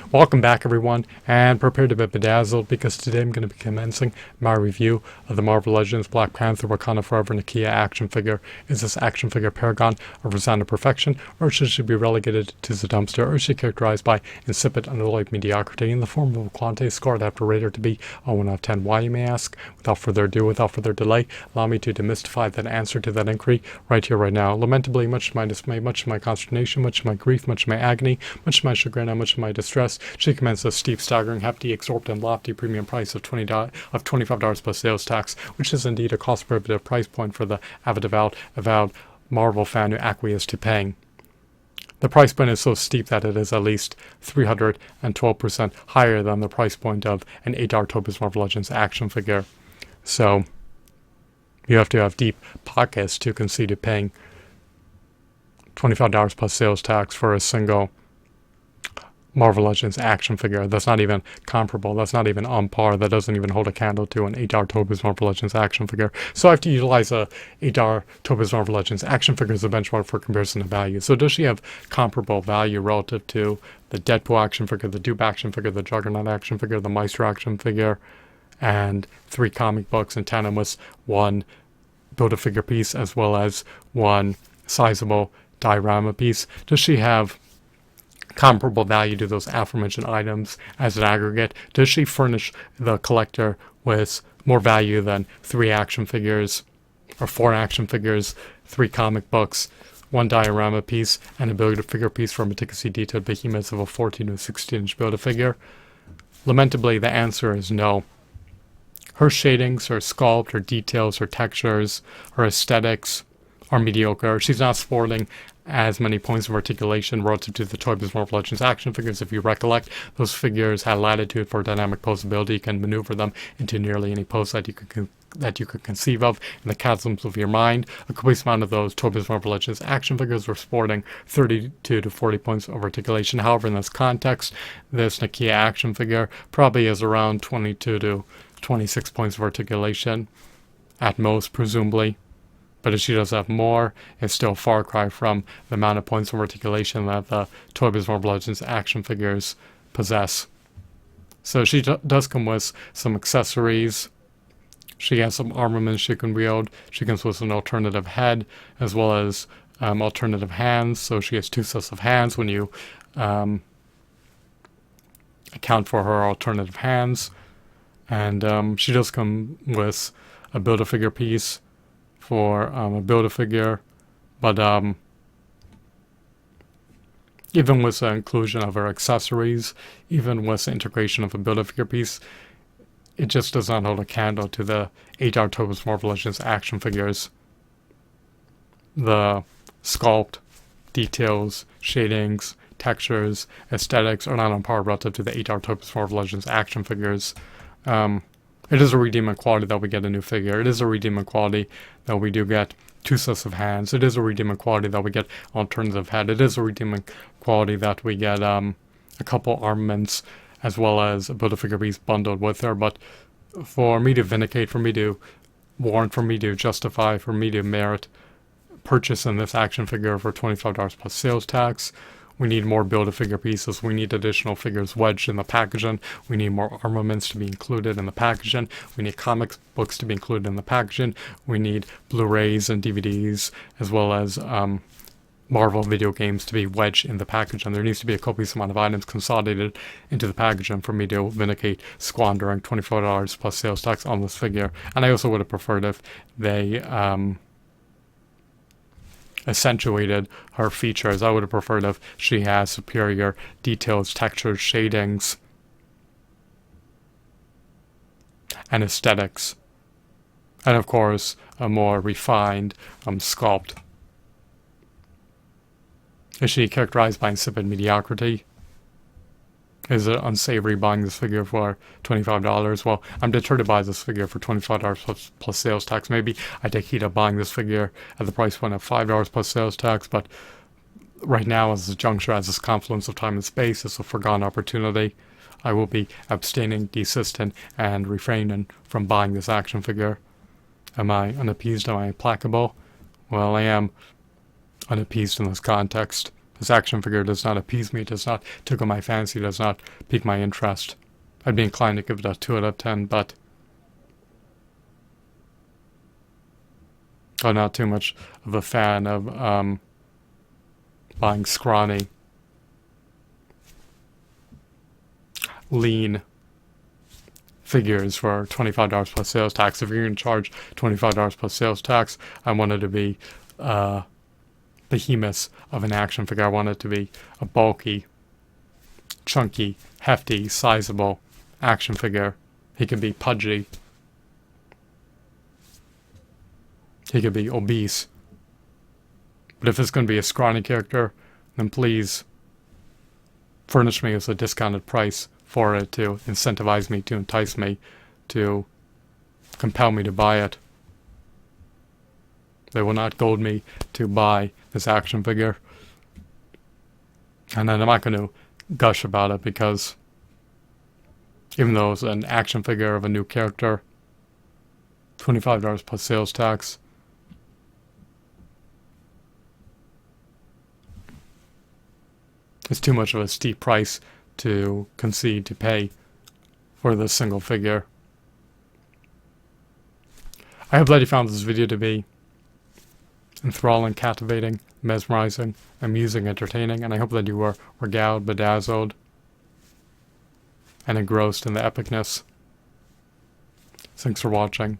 Welcome back everyone, and prepare to be bedazzled because today I'm going to be commencing my review of the Marvel Legends Black Panther Wakanda Forever Nakia action figure. Is this action figure paragon of resounding perfection, or should she be relegated to the dumpster, or is she characterized by insipid unalloyed mediocrity in the form of a quantity scored after rated to be a 1 out of 10? Why, you may ask? Without further ado, without further delay, allow me to demystify that answer to that inquiry right here, right now. Lamentably, much to my dismay, much to my consternation, much to my grief, much to my agony, much to my chagrin, and much to my distress, she commands a steep, staggering, hefty, exorbitant, lofty premium price of $25 plus sales tax, which is indeed a cost-prohibitive price point for the avowed Marvel fan who acquiesced to paying. The price point is so steep that it is at least 312% higher than the price point of an $8 Topaz Marvel Legends action figure. So you have to have deep pockets to concede to paying $25 plus sales tax for a single Marvel Legends action figure. That's not even comparable. That's not even on par. That doesn't even hold a candle to an $8 Topaz Marvel Legends action figure. So I have to utilize a $8 Topaz Marvel Legends action figure as a benchmark for comparison of value. So does she have comparable value relative to the Deadpool action figure, the Dupe action figure, the Juggernaut action figure, the Maestro action figure, and 3 comic books in tandem with 1 Build-A-Figure piece as well as 1 sizable diorama piece? Does she have comparable value to those aforementioned items as an aggregate? Does she furnish the collector with more value than 3 action figures or 4 action figures, 3 comic books, 1 diorama piece, and a Build-A-Figure piece for meticulously detailed behemoths of a 14 to 16 inch Build-A-Figure? Lamentably, the answer is no. Her shadings, her sculpt, her details, her textures, her aesthetics are mediocre. She's not sporting as many points of articulation relative to the Topaz Marvel Legends action figures. If you recollect, those figures had latitude for dynamic posability. You can maneuver them into nearly any pose that you could conceive of in the chasms of your mind. A copious amount of those Topaz Marvel Legends action figures were sporting 32 to 40 points of articulation. However, in this context, this Nakia action figure probably is around 22 to 26 points of articulation at most, presumably. But if she does have more, it's still a far cry from the amount of points of articulation that the Topaz Marvel Legends action figures possess. So she does come with some accessories. She has some armaments she can wield. She comes with an alternative head as well as alternative hands. So she has 2 sets of hands when you account for her alternative hands. And she does come with a Build-A-Figure piece for a Build-A-Figure, but even with the inclusion of her accessories, even with the integration of a Build-A-Figure piece, it just does not hold a candle to the $8 Topaz Marvel Legends action figures. The sculpt, details, shadings, textures, aesthetics are not on par relative to the $8 Topaz Marvel Legends action figures. It is a redeeming quality that we get a new figure. It is a redeeming quality that we do get 2 sets of hands. It is a redeeming quality that we get alternative head. It is a redeeming quality that we get a couple armaments as well as a Build-A-Figure piece bundled with her. But for me to vindicate, for me to warrant, for me to justify, for me to merit purchasing this action figure for $25 plus sales tax, we need more Build-A-Figure pieces. We need additional figures wedged in the packaging. We need more armaments to be included in the packaging. We need comic books to be included in the packaging. We need Blu-rays and DVDs as well as Marvel video games to be wedged in the packaging. There needs to be a copious amount of items consolidated into the packaging for me to vindicate squandering $24 plus sales tax on this figure. And I also would have preferred if they accentuated her features. I would have preferred if she has superior details, textures, shadings, and aesthetics. And of course, a more refined sculpt. Is she characterized by insipid mediocrity? Is it unsavory buying this figure for $25? Well, I'm deterred to buy this figure for $25 plus sales tax. Maybe I take heed of buying this figure at the price point of $5 plus sales tax, but right now, as this juncture, as this confluence of time and space, it's a forgone opportunity. I will be abstaining, desisting, and refraining from buying this action figure. Am I unappeased? Am I implacable? Well, I am unappeased in this context. This action figure does not appease me, does not tickle my fancy, does not pique my interest. I'd be inclined to give it a 2 out of 10, but I'm not too much of a fan of buying scrawny, lean figures for $25 plus sales tax. If you're going to charge $25 plus sales tax, I want it to be behemoth of an action figure. I want it to be a bulky, chunky, hefty, sizable action figure. He could be pudgy. He could be obese. But if it's going to be a scrawny character, then please furnish me with a discounted price for it to incentivize me, to entice me, to compel me to buy it. They will not goad me to buy this action figure. And then I'm not going to gush about it because even though it's an action figure of a new character, $25 plus sales tax, it's too much of a steep price to concede to pay for this single figure. I hope that you found this video to be enthralling, captivating, mesmerizing, amusing, entertaining, and I hope that you were regaled, bedazzled, and engrossed in the epicness. Thanks for watching.